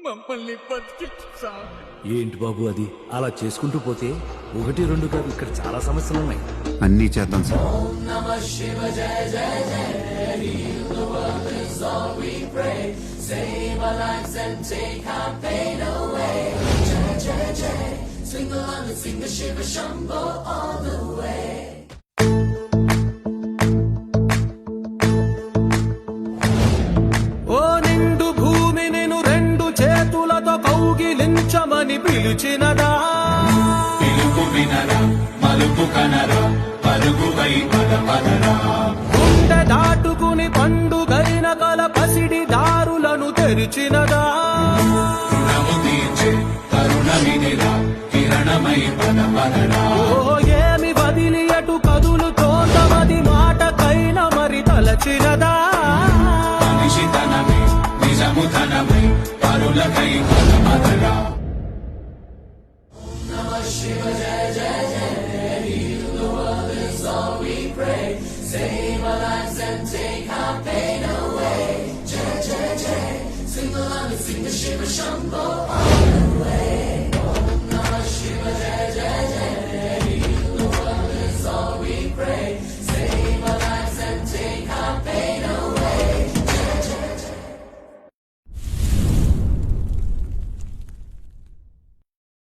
మమ్మల్ని బతికించా. ఏంటి బాబు అది అలా చేసుకుంటూ పోతే ఒకటి రెండు కాదు ఇక్కడ చాలా సమస్యలు ఉన్నాయి. అన్నీ చేద్దాం సార్. ఓ నిండు భూమి నిన్ను రెండు చేతులతో కౌగిలించమని పిలిచినదా, పిలుపు వినరా మలుపు కనరా పరుగుపై పదపదరా. గుండె దాటుకుని పండుగైన కల పసిడి దారులను తెరిచినదా, రుణము తీర్చే కరుణమిదిరా కిరణమై పదపదరా. ఓ ఏమి వదిలి అటు కదులుతోందమది మాటకైన మరి తలచినదా, మనిషితనమే నిజముతనమై పరులకై పదపదరా. ఓ